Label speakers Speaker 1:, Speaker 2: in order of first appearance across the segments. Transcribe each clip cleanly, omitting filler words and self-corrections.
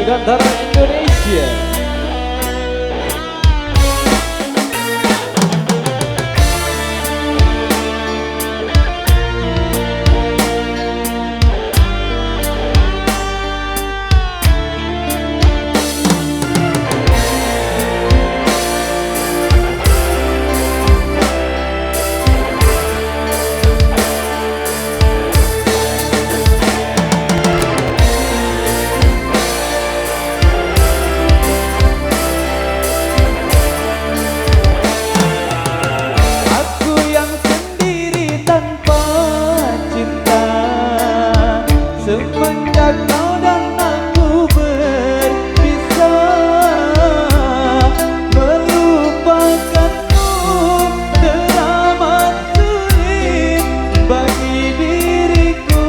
Speaker 1: Megantara Indonesia.
Speaker 2: Semenjak kau dan aku berpisah, melupakanmu teramat sulit bagi diriku.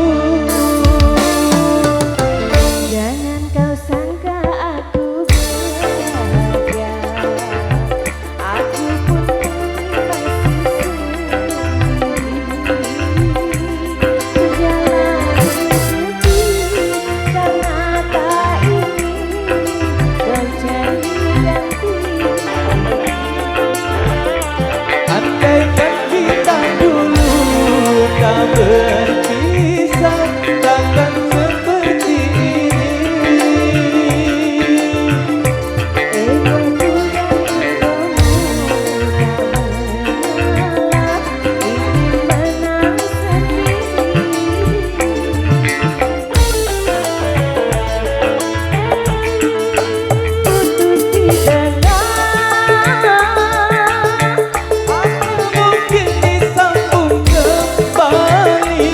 Speaker 3: Jangan kau sangka aku bahagia, aku pun masih
Speaker 2: berpisah takkan seperti ini.
Speaker 3: egoku yang menolak, ingin menang sendiri. Putus di tengah,
Speaker 2: mungkin disambung kembali.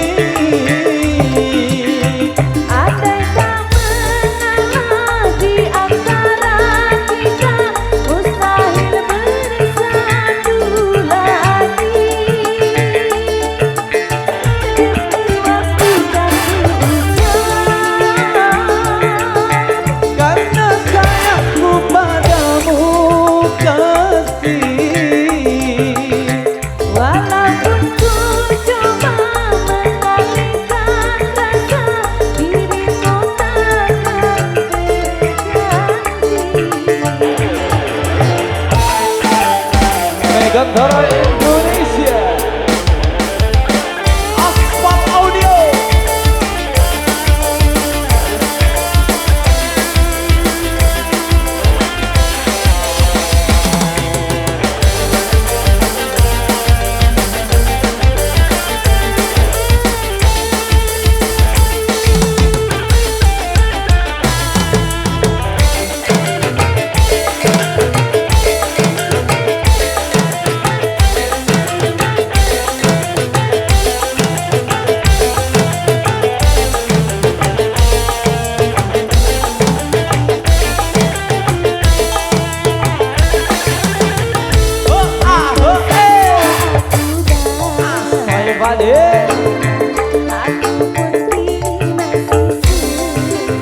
Speaker 3: andai tak menang di antara kita, mustahil bersatu lagi. Demi waktu dan ucap,
Speaker 2: Karena sayangku padamu kasih,
Speaker 3: walaupun ku coba mengalihkan rasa, dirimu takkan berjanji.
Speaker 1: Megantara Indonesia.
Speaker 2: Aspal Audio.
Speaker 1: Valeu!
Speaker 3: Aku pun kini masih sendiri,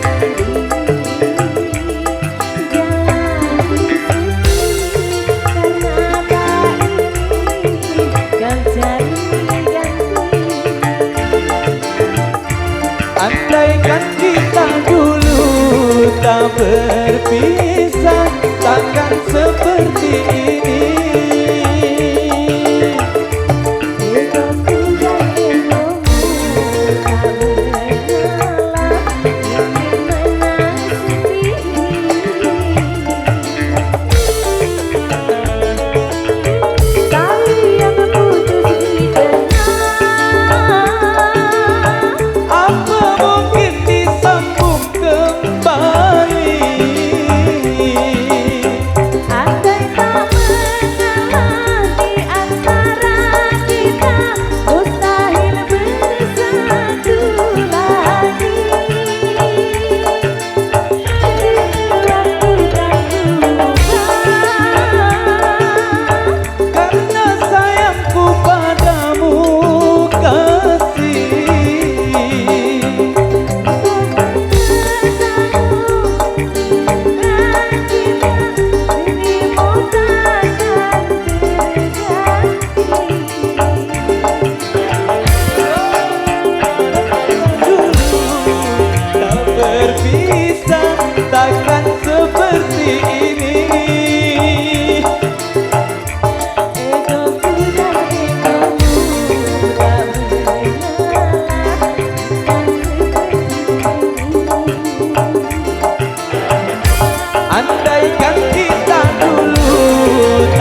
Speaker 3: jalani sedih karena tak ingin kau cari ganti.
Speaker 2: Andaikan kita dulu tak berpisah, takkan seperti ini.
Speaker 3: Egoku dan egomu tak menolak, ingin menang sendiri. Tali yang putus di tengah,
Speaker 2: Apa mungkin disambung kembali?
Speaker 3: andai tak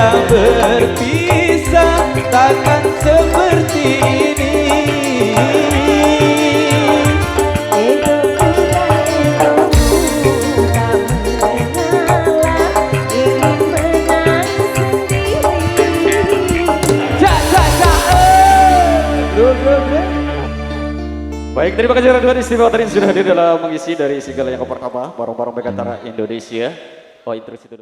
Speaker 2: tak berpisah, takkan seperti ini.
Speaker 3: Egoku dan egomu tak mengalah, ingin menang sendiri.
Speaker 1: Bro.
Speaker 4: Baik, terima kasih Radio Istimewa tadi sudah hadir dalam mengisi dari segala yang pertama, barang-barang Bekantara Indonesia. Oh, intro situ dulu.